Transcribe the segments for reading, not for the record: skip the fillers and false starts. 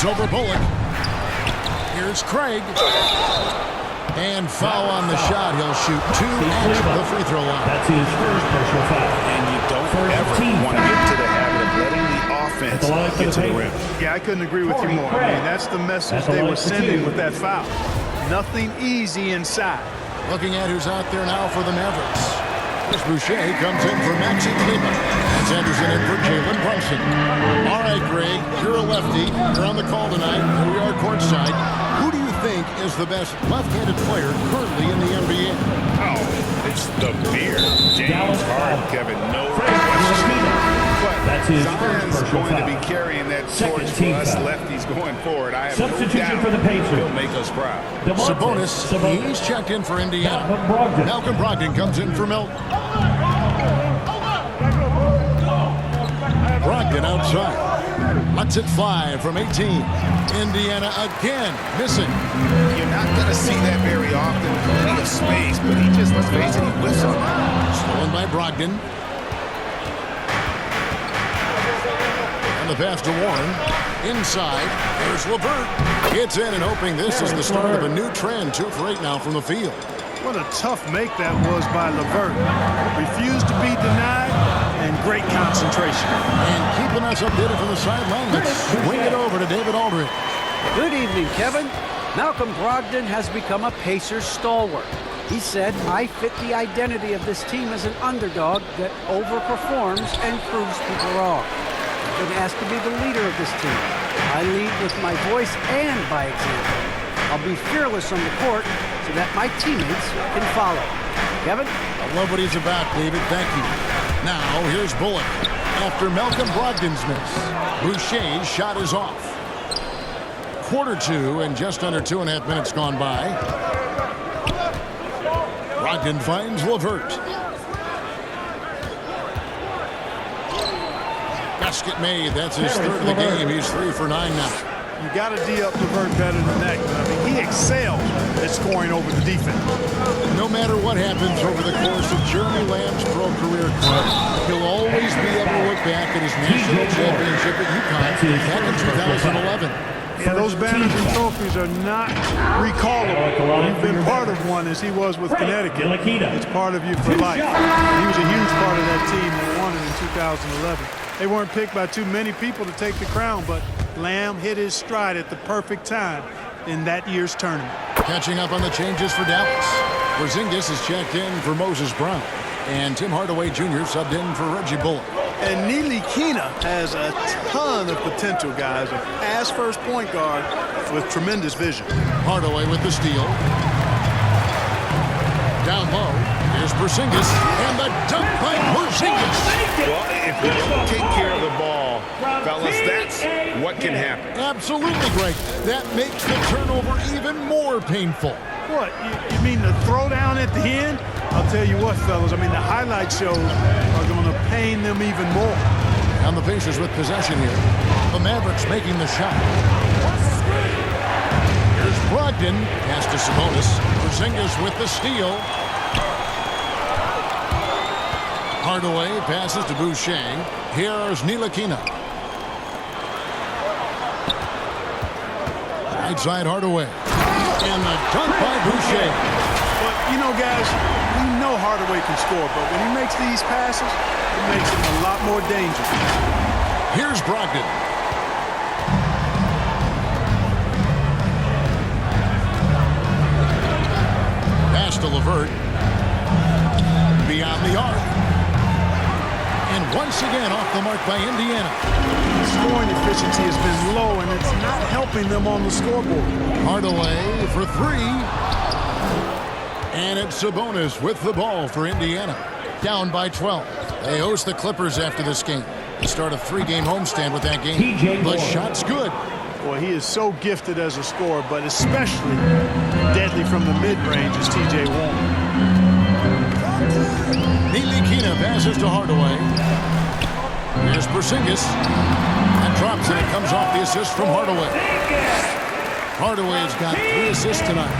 over Bullock. Here's Craig. And foul on the shot. He'll shoot 2 at the free throw line. That's his first personal foul. And you don't ever want to get to the habit of letting the offense get to the rim. Yeah, I couldn't agree with you more. I mean, that's the message they were sending with that foul. Nothing easy inside. Looking at who's out there now for the Mavericks. This Boucher comes in for Maxi Kleber. That's Anderson in for Jalen Brunson. All right, Greg, you're a lefty. You're on the call tonight. Here we are courtside. Who do you think is the best left-handed player currently in the NBA? Oh, it's the beard. James Harden, Kevin. No question. That's his Zion's first going foul. to be carrying that torch for us lefties going forward. I have no Substitution doubt for the Pacers. he'll make us proud. Sabonis, he's checked in for Indiana. Malcolm Brogdon comes in for Milton. Brogdon outside. Lets it fly from 18. Indiana again missing. You're not going to see that very often. Plenty of space, but he just, let's face it, he whiffs on that. Stolen by Brogdon. And the pass to Warren. Inside. There's LeVert. Gets in and hoping this is the start of a new trend. 2 for 8 now from the field. What a tough make that was by LeVert. Refused to be denied, and great concentration. And keeping us updated from the sideline, let's swing it over to David Aldridge. Good evening, Kevin. Malcolm Brogdon has become a Pacers stalwart. He said, I fit the identity of this team as an underdog that overperforms and proves people wrong. I've been asked to be the leader of this team. I lead with my voice and by example. I'll be fearless on the court so that my teammates can follow. Kevin? I love what he's about, David. Thank you. Now, here's Bullock. After Malcolm Brogdon's miss, Boucher's shot is off. Quarter 2 and just under 2.5 minutes gone by. Brogdon finds LeVert. Basket made. That's his third of the game. He's 3 for 9 now. You got to D up LeVert better than that. I mean, he excels at scoring over the defense. No matter what happens over the course of Jeremy Lamb's pro career, he'll always be able to look back at his national championship at UConn back in 2011. Yeah, those banners and trophies are not recallable. You've been part of one as he was with Connecticut. It's part of you for life. He was a huge part of that team that won it in 2011. They weren't picked by too many people to take the crown, but Lamb hit his stride at the perfect time in that year's tournament. Catching up on the changes for Dallas. Porzingis is checked in for Moses Brown. And Tim Hardaway Jr. subbed in for Reggie Bullock. And Ntilikina has a ton of potential, guys. A pass-first point guard with tremendous vision. Hardaway with the steal. Down low. Here's Porzingis. And the dunk by Porzingis. Well, if you don't take care of the ball, fellas, that's what can happen. Absolutely, Greg. That makes the turnover even more painful. What? You mean the throwdown at the end? I'll tell you what, fellas. I mean, the highlight shows are going to pain them even more. And the Pacers with possession here. The Mavericks making the shot. Here's Brogdon. Pass to Sabonis. Porzingis with the steal. Hardaway passes to Boucher. Here's Ntilikina. Right side Hardaway. And the dunk by Boucher. But, you know, guys, we know Hardaway can score, but when he makes these passes, it makes him a lot more dangerous. Here's Brogdon. Pass to LeVert. Beyond the arc. And once again off the mark by Indiana. Scoring efficiency has been low, and it's not helping them on the scoreboard. Hardaway for 3. And it's Sabonis with the ball for Indiana. Down by 12. They host the Clippers after this game. They start a 3-game homestand with that game. The shot's good. Boy, he is so gifted as a scorer, but especially deadly from the mid-range is T.J. Warren. Ntilikina passes to Hardaway. Here's Porzingis. That drops and it comes off the assist from Hardaway. Hardaway's got 3 assists tonight.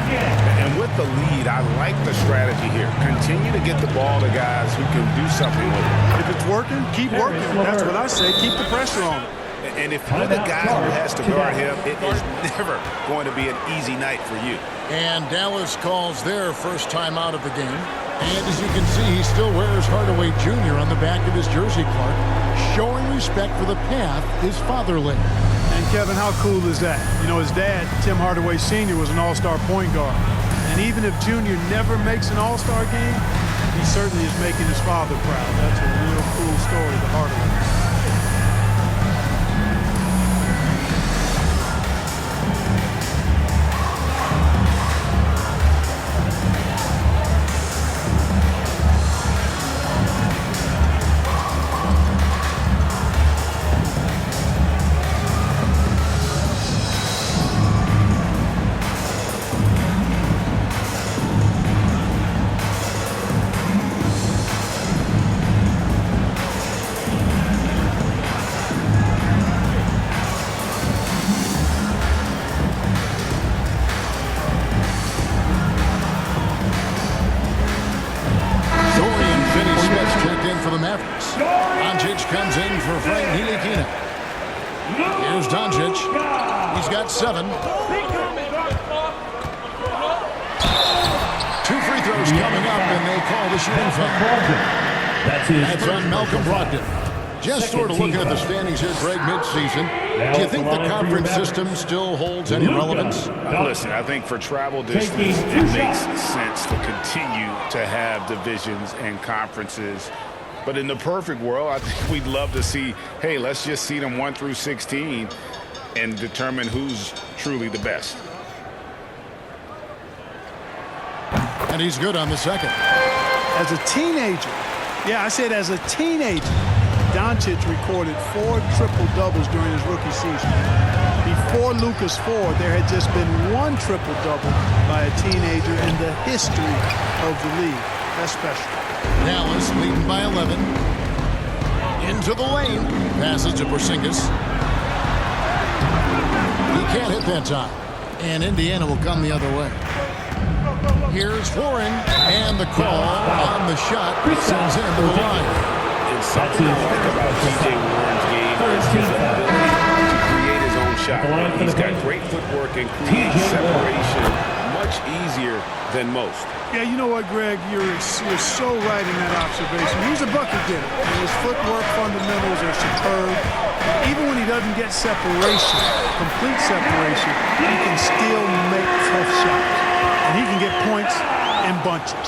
And with the lead, I like the strategy here. Continue to get the ball to guys who can do something with it. If it's working, keep working. That's what I say. Keep the pressure on it. And if you're the guy who has to guard him, it is never going to be an easy night for you. And Dallas calls their first time out of the game. And as you can see, he still wears Hardaway Jr. on the back of his jersey, Clark, showing respect for the path his father laid. And Kevin, how cool is that? You know, his dad, Tim Hardaway Sr., was an all-star point guard. And even if Junior never makes an all-star game, he certainly is making his father proud. That's a real cool story to Hardaway. For the Mavericks. Doncic comes in for Frank Ntilikina. Here's Doncic. He's got 7. 2 free throws coming up, and they call the shooting foul. That's on Malcolm Brogdon. Just sort of looking at the standings here, Greg, midseason. Do you think the conference system still holds any relevance? Listen, I think for travel distance, it makes sense to continue to have divisions and conferences. But in the perfect world, I think we'd love to see, hey, let's just see them 1 through 16 and determine who's truly the best. And he's good on the second. As a teenager, I said as a teenager, Doncic recorded 4 triple-doubles during his rookie season. Before Luka's 4, there had just been 1 triple-double by a teenager in the history of the league. That's special. Dallas leading by 11. Into the lane. Passes to Porzingis. He can't hit that time. And Indiana will come the other way. Here's Warren. And the call on the shot sends him to the line. It's something I like about T.J. Warren's game is his ability to create his own shot. He's got great footwork and creates separation much easier than most. Yeah, you know what, Greg? You're so right in that observation. He's a bucket getter, and his footwork fundamentals are superb. Even when he doesn't get separation, complete separation, he can still make tough shots. And he can get points in bunches.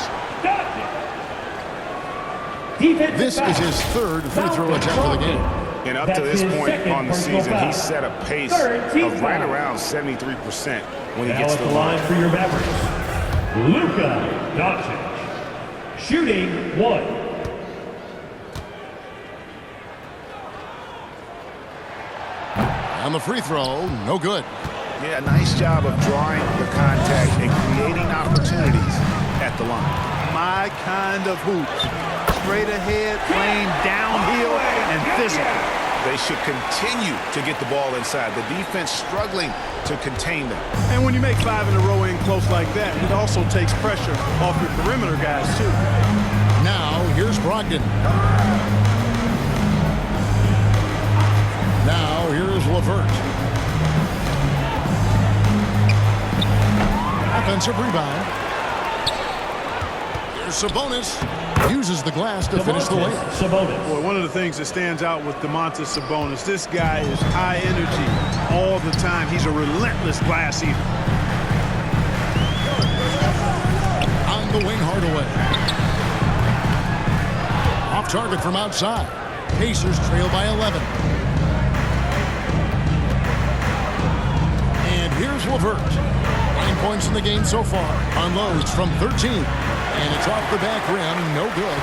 This is his 3rd free throw attempt of the game. And up to this point on the season, he's set a pace of right around 73% when he gets to the line. For your Mavericks, Luka Doncic, shooting 1. On the free throw, no good. Yeah, nice job of drawing the contact and creating opportunities at the line. My kind of hoops. Straight ahead, playing downhill, and physical. They should continue to get the ball inside. The defense struggling to contain them. And when you make 5 in a row in close like that, it also takes pressure off your perimeter guys, too. Now, here's Brogdon. Now, here's LeVert. Offensive rebound. Here's Sabonis. Uses the glass to finish the layup. Boy, one of the things that stands out with Domantas Sabonis, this guy is high energy all the time. He's a relentless glass eater. On the wing, Hardaway. Off target from outside. Pacers trail by 11. And here's LeVert. 9 points in the game so far. Unloads from 13. And it's off the back rim, no good.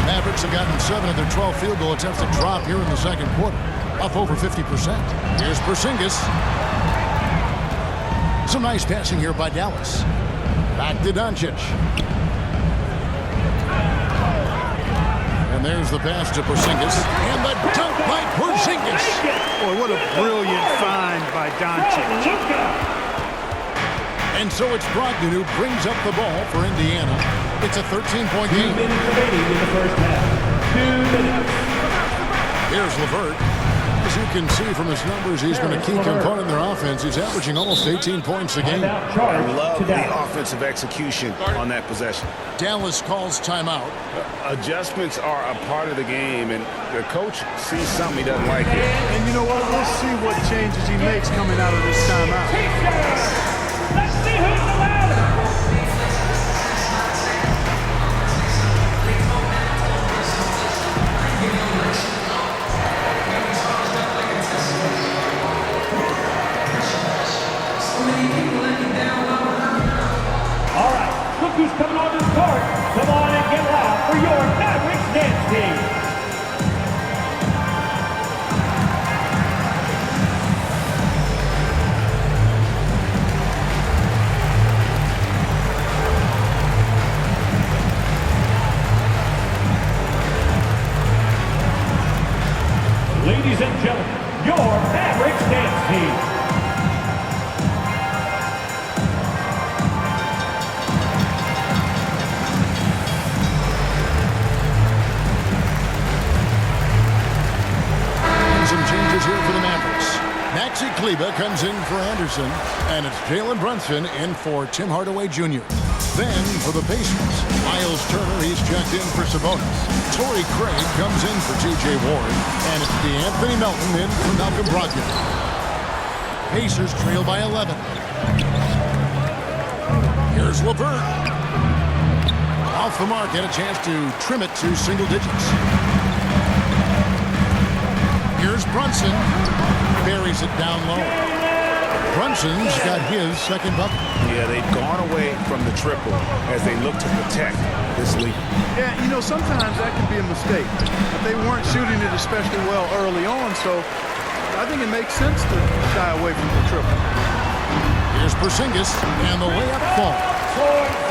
Mavericks have gotten 7 of their 12 field goal attempts to drop here in the second quarter, up over 50%. Here's Porzingis. Some nice passing here by Dallas. Back to Doncic. And there's the pass to Porzingis. And the dunk by Porzingis. Boy, what a brilliant find by Doncic. And so it's Brogdon who brings up the ball for Indiana. It's a 13-point game. 2 minutes remaining in the first half. 2 minutes. Here's LeVert. As you can see from his numbers, he's been a key component in their offense. He's averaging almost 18 points a game. I love the offensive execution on that possession. Dallas calls timeout. Adjustments are a part of the game, and the coach sees something he doesn't like here. And you know what? We'll see what changes he makes coming out of this timeout. Let's see who's the louder. All right, look who's coming on this court. Come on and get loud for your Mavericks dance team. Ladies and gentlemen, your Mavericks dance team. Some changes here for the Mavericks. Maxi Kleber comes in for Anderson, and it's Jalen Brunson in for Tim Hardaway Jr. Then for the Pacers, Miles Turner, he's checked in for Sabonis. Torrey Craig comes in for T.J. Ward, and it's DeAnthony Melton in for Malcolm Brogdon. Pacers trail by 11. Here's LeVert. Off the mark, had a chance to trim it to single digits. Here's Brunson. Buries it down low. Brunson's got his second bucket. Yeah, they've gone away from the triple as they look to protect this lead. Yeah, you know, sometimes that can be a mistake. But they weren't shooting it especially well early on, so I think it makes sense to shy away from the triple. Here's Porzingis, and the layup falls.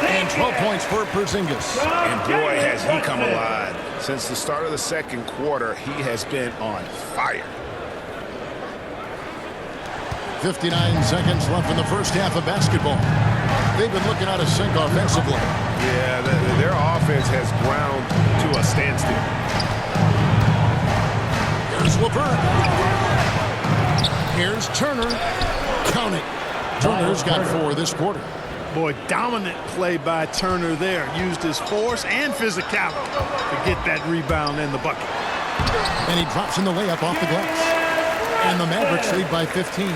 And 12 points for Porzingis. And boy, has he come alive. Since the start of the second quarter, he has been on fire. 59 seconds left in the first half of basketball. They've been looking out of sync offensively. Yeah, their offense has ground to a standstill. Here's LeVert. Here's Turner. Count it. Turner's got 4 this quarter. Boy, dominant play by Turner there. Used his force and physicality to get that rebound and the bucket. And he drops in the layup off the glass. And the Mavericks lead by 15.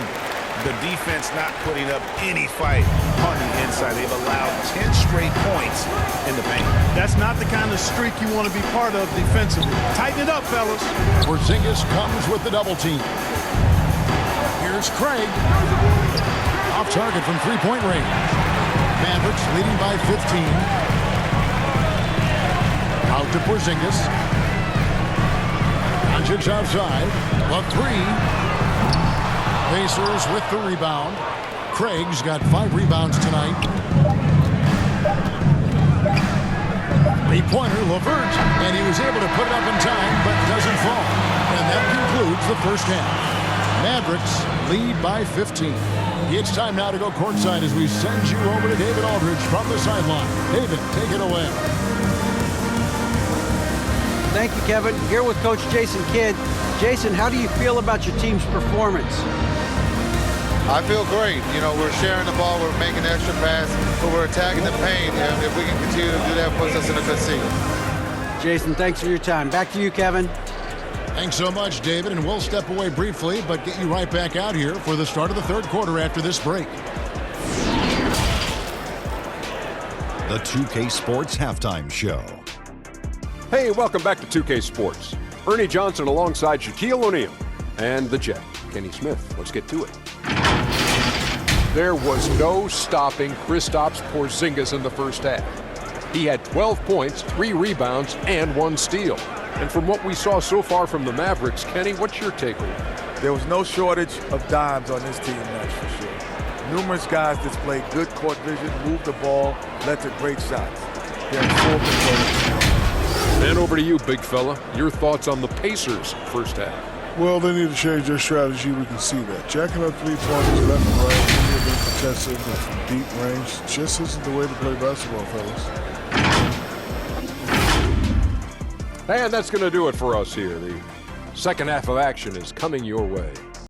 The defense not putting up any fight on the inside. They've allowed 10 straight points in the paint. That's not the kind of streak you want to be part of defensively. Tighten it up, fellas. Porzingis comes with the double team. Here's Craig. Off target from three-point range. Mavericks leading by 15. Out to Porzingis. Doncic outside. Love 3. Pacers with the rebound. Craig's got 5 rebounds tonight. Three-pointer, LeVert, and he was able to put it up in time, but doesn't fall. And that concludes the first half. Mavericks lead by 15. It's time now to go courtside as we send you over to David Aldridge from the sideline. David, take it away. Thank you, Kevin. Here with Coach Jason Kidd. Jason, how do you feel about your team's performance? I feel great. You know, we're sharing the ball, we're making extra pass, but we're attacking the paint, and if we can continue to do that, it puts us in a good seat. Jason, thanks for your time. Back to you, Kevin. Thanks so much, David, and we'll step away briefly, but get you right back out here for the start of the third quarter after this break. The 2K Sports Halftime Show. Hey, welcome back to 2K Sports. Ernie Johnson alongside Shaquille O'Neal and the Jet, Kenny Smith. Let's get to it. There was no stopping Kristaps Porzingis in the first half. He had 12 points, 3 rebounds, and 1 steal. And from what we saw so far from the Mavericks, Kenny, what's your takeaway? There was no shortage of dimes on this team, that's for sure. Numerous guys displayed good court vision, moved the ball, led to great shots. They're in full control. And over to you, big fella. Your thoughts on the Pacers' first half? Well, they need to change their strategy. We can see that. Jacking up three-pointers left and right, being contested from deep range, just isn't the way to play basketball, fellas. And that's going to do it for us here. The Second half of action is coming your way.